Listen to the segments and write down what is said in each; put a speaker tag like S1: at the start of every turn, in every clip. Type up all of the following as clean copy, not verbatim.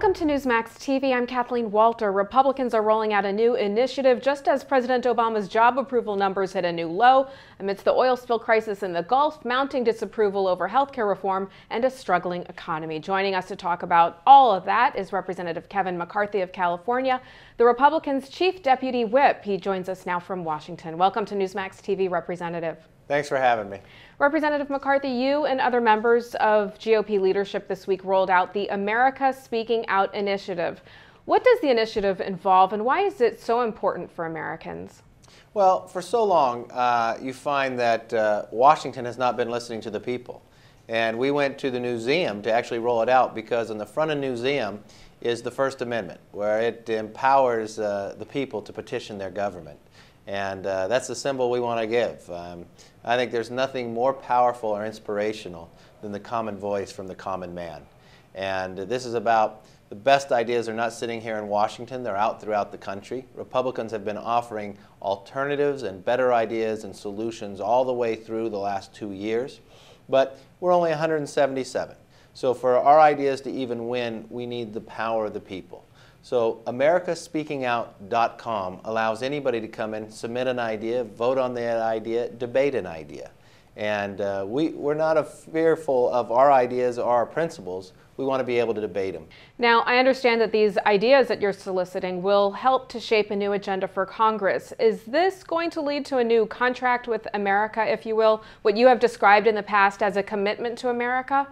S1: Welcome to Newsmax TV. I'm Kathleen Walter. Republicans are rolling out a new initiative just as President Obama's job approval numbers hit a new low amidst the oil spill crisis in the Gulf, mounting disapproval over health care reform, and a struggling economy. Joining us to talk about all of that is Representative Kevin McCarthy of California, the Republicans' Chief Deputy Whip. He joins us now from Washington. Welcome to Newsmax TV, Representative.
S2: Thanks for having me.
S1: Representative McCarthy, you and other members of GOP leadership this week rolled out the America Speaking Out initiative. What does the initiative involve, and why is it so important for Americans?
S2: Well, for so long, you find that Washington has not been listening to the people. And we went to the museum to actually roll it out because in the front of the museum is the First Amendment, where it empowers the people to petition their government. And that's the symbol we want to give. I think there's nothing more powerful or inspirational than the common voice from the common man. And this is about the best ideas are not sitting here in Washington, they're out throughout the country. Republicans have been offering alternatives and better ideas and solutions all the way through the last 2 years. But we're only 177. So for our ideas to even win, we need the power of the people. So americaspeakingout.com allows anybody to come in, submit an idea, vote on that idea, debate an idea. And we're not fearful of our ideas or our principles. We want to be able to debate them.
S1: Now, I understand that these ideas that you're soliciting will help to shape a new agenda for Congress. Is this going to lead to a new contract with America, if you will, what you have described in the past as a commitment to America?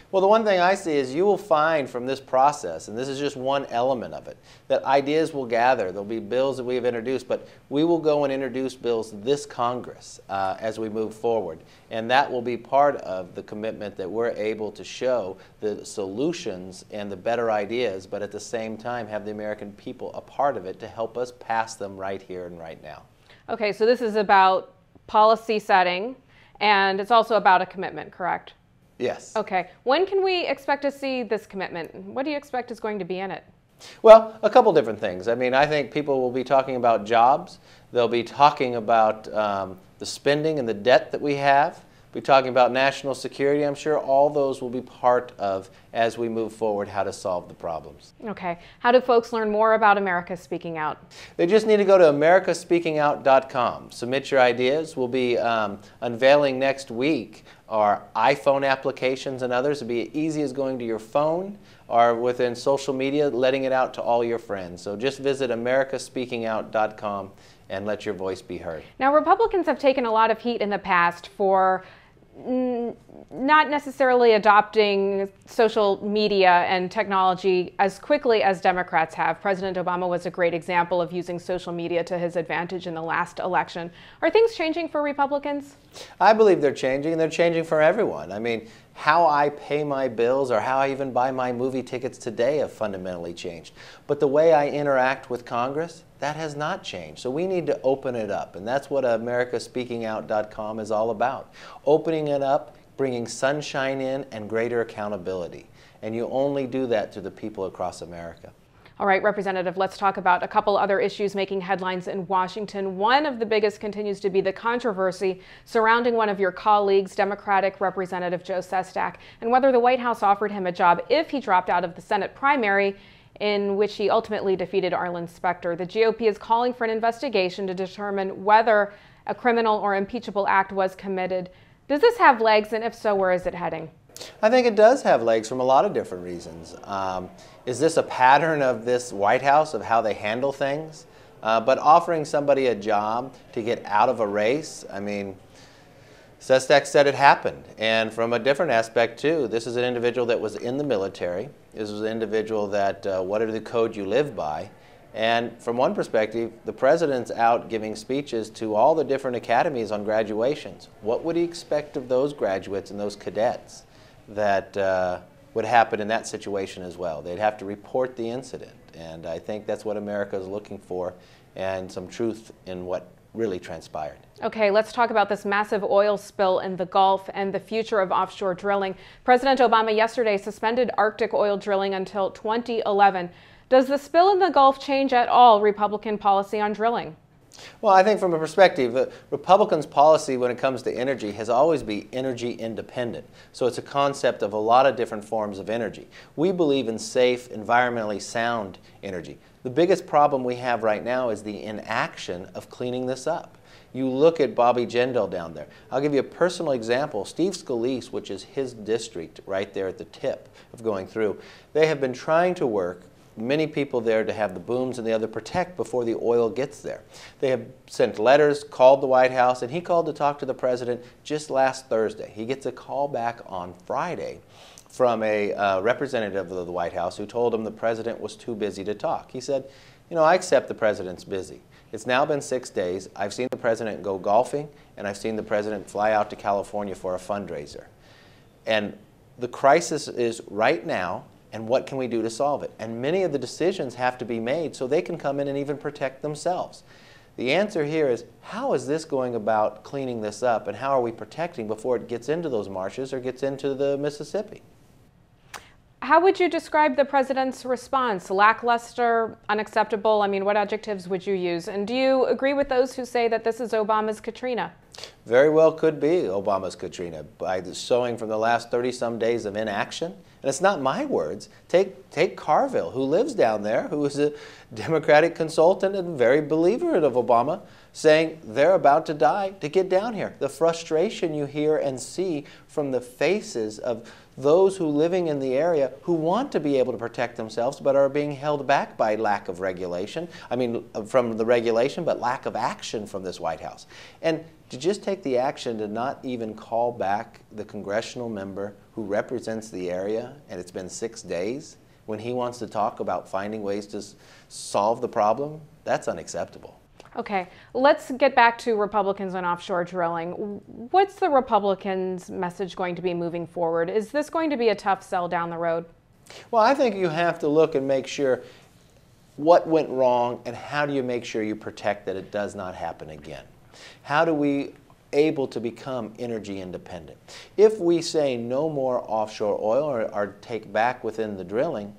S2: Well, the one thing I see is you will find from this process, and this is just one element of it, that ideas will gather. There'll be bills that we have introduced, but we will go and introduce bills this Congress as we move forward. And that will be part of the commitment that we're able to show the solutions and the better ideas, but at the same time have the American people a part of it to help us pass them right here and right now.
S1: Okay, so this is about policy setting, and it's also about a commitment, correct?
S2: Yes.
S1: Okay. When can we expect to see this commitment? What do you expect is going to be in it?
S2: Well, a couple different things. I mean, I think people will be talking about jobs. They'll be talking about the spending and the debt that we have. Be talking about national security. I'm sure all those will be part of, as we move forward, how to solve the problems.
S1: Okay. How do folks learn more about America Speaking Out?
S2: They just need to go to americaspeakingout.com. Submit your ideas. We'll be unveiling next week our iPhone applications and others. It'll be as easy as going to your phone or within social media, letting it out to all your friends. So just visit americaspeakingout.com and let your voice be heard.
S1: Now, Republicans have taken a lot of heat in the past for not necessarily adopting social media and technology as quickly as Democrats have. President Obama was a great example of using social media to his advantage in the last election. Are things changing for Republicans?
S2: I believe they're changing, and they're changing for everyone. I mean, how I pay my bills or how I even buy my movie tickets today have fundamentally changed. But the way I interact with Congress, that has not changed. So we need to open it up, and that's what americaspeakingout.com is all about. Opening it up, bringing sunshine in, and greater accountability. And you only do that to the people across America.
S1: All right, Representative, let's talk about a couple other issues making headlines in Washington. One of the biggest continues to be the controversy surrounding one of your colleagues, Democratic Representative Joe Sestak, and whether the White House offered him a job if he dropped out of the Senate primary in which he ultimately defeated Arlen Specter. The GOP is calling for an investigation to determine whether a criminal or impeachable act was committed. Does this have legs, and if so, where is it heading?
S2: I think it does have legs from a lot of different reasons. Is this a pattern of this White House, of how they handle things? But offering somebody a job to get out of a race, I mean, Sestak said it happened. And from a different aspect, too, this is an individual that was in the military. This was an individual that, what are the code you live by? And from one perspective, the president's out giving speeches to all the different academies on graduations. What would he expect of those graduates and those cadets that would happen in that situation as well? They'd have to report the incident. And I think that's what America is looking for, and some truth in what really transpired.
S1: Okay, let's talk about this massive oil spill in the Gulf and the future of offshore drilling. President Obama yesterday suspended Arctic oil drilling until 2011. Does the spill in the Gulf change at all Republican policy on drilling?
S2: Well, I think from a perspective, Republicans' policy when it comes to energy has always been energy independent. So it's a concept of a lot of different forms of energy. We believe in safe, environmentally sound energy. The biggest problem we have right now is the inaction of cleaning this up. You look at Bobby Jindal down there. I'll give you a personal example. Steve Scalise, which is his district right there at the tip of going through, they have been trying to work many people there to have the booms and the other protect before the oil gets there. They have sent letters, called the White House, and he called to talk to the president just last Thursday. He gets a call back on Friday from a representative of the White House who told him the president was too busy to talk. He said, you know, I accept the president's busy. It's now been 6 days. I've seen the president go golfing, and I've seen the president fly out to California for a fundraiser. And the crisis is right now, and what can we do to solve it? And many of the decisions have to be made so they can come in and even protect themselves. The answer here is, how is this going about cleaning this up, and how are we protecting before it gets into those marshes or gets into the Mississippi?
S1: How would you describe the president's response? Lackluster, unacceptable? I mean, what adjectives would you use? And do you agree with those who say that this is Obama's Katrina?
S2: Very well could be Obama's Katrina, by showing from the last 30-some days of inaction. And it's not my words. Take Carville, who lives down there, who is a Democratic consultant and very believer of Obama, saying they're about to die to get down here. The frustration you hear and see from the faces of those who living in the area who want to be able to protect themselves but are being held back by lack of regulation. I mean, from the regulation, but lack of action from this White House. And to just take the action to not even call back the congressional member who represents the area, and it's been 6 days, when he wants to talk about finding ways to solve the problem, that's unacceptable.
S1: Okay, let's get back to Republicans on offshore drilling. What's the Republicans' message going to be moving forward? Is this going to be a tough sell down the road?
S2: Well, I think you have to look and make sure what went wrong and how do you make sure you protect that it does not happen again. How do we able to become energy independent? If we say no more offshore oil or take back within the drilling,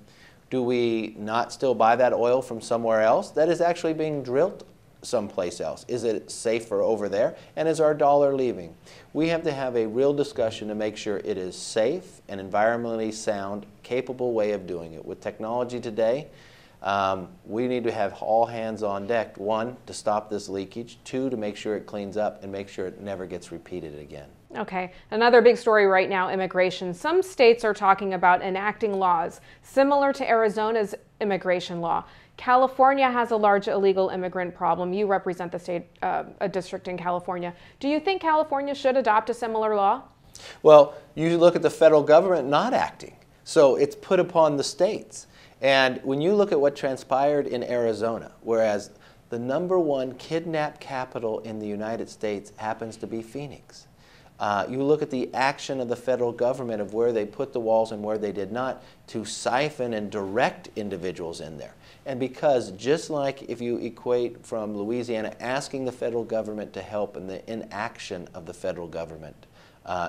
S2: do we not still buy that oil from somewhere else that is actually being drilled someplace else? Is it safer over there? And is our dollar leaving? We have to have a real discussion to make sure it is safe and environmentally sound, capable way of doing it. With technology today, we need to have all hands on deck. 1, to stop this leakage. 2, to make sure it cleans up and make sure it never gets repeated again.
S1: Okay, another big story right now, immigration. Some states are talking about enacting laws similar to Arizona's immigration law. California has a large illegal immigrant problem. You represent the state, a district in California. Do you think California should adopt a similar law?
S2: Well, you look at the federal government not acting. So it's put upon the states. And when you look at what transpired in Arizona, whereas the #1 kidnap capital in the United States happens to be Phoenix. You look at the action of the federal government of where they put the walls and where they did not to siphon and direct individuals in there. And because just like if you equate from Louisiana asking the federal government to help and the inaction of the federal government,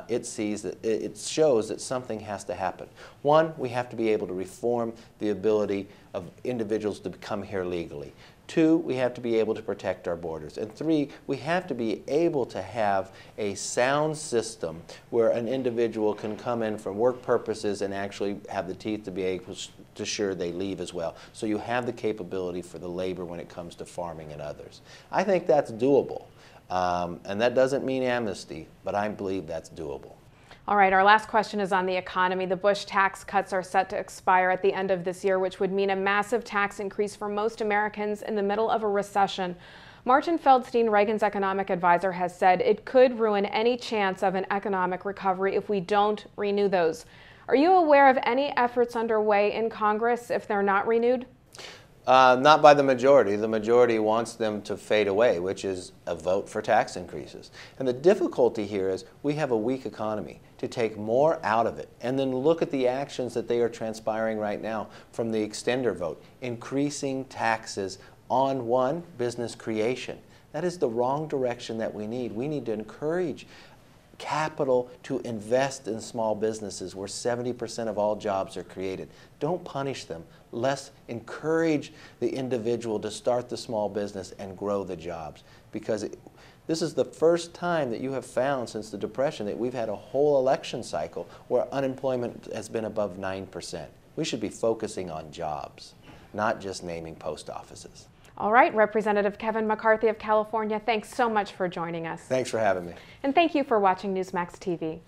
S2: it shows that something has to happen. 1, we have to be able to reform the ability of individuals to come here legally. 2, we have to be able to protect our borders. And 3, we have to be able to have a sound system where an individual can come in for work purposes and actually have the teeth to be able to ensure they leave as well. So you have the capability for the labor when it comes to farming and others. I think that's doable. And that doesn't mean amnesty, but I believe that's doable.
S1: All right, our last question is on the economy. The Bush tax cuts are set to expire at the end of this year, which would mean a massive tax increase for most Americans in the middle of a recession. Martin Feldstein, Reagan's economic advisor, has said it could ruin any chance of an economic recovery if we don't renew those. Are you aware of any efforts underway in Congress if they're not renewed?
S2: Not by the majority. The majority wants them to fade away, which is a vote for tax increases. And the difficulty here is we have a weak economy. To take more out of it and then look at the actions that they are transpiring right now from the extender vote, increasing taxes on 1, business creation. That is the wrong direction that we need. We need to encourage capital to invest in small businesses where 70% of all jobs are created. Don't punish them. Let's encourage the individual to start the small business and grow the jobs, because this is the first time that you have found since the Depression that we've had a whole election cycle where unemployment has been above 9%. We should be focusing on jobs, not just naming post offices.
S1: All right, Representative Kevin McCarthy of California, thanks so much for joining us.
S2: Thanks for having me.
S1: And thank you for watching Newsmax TV.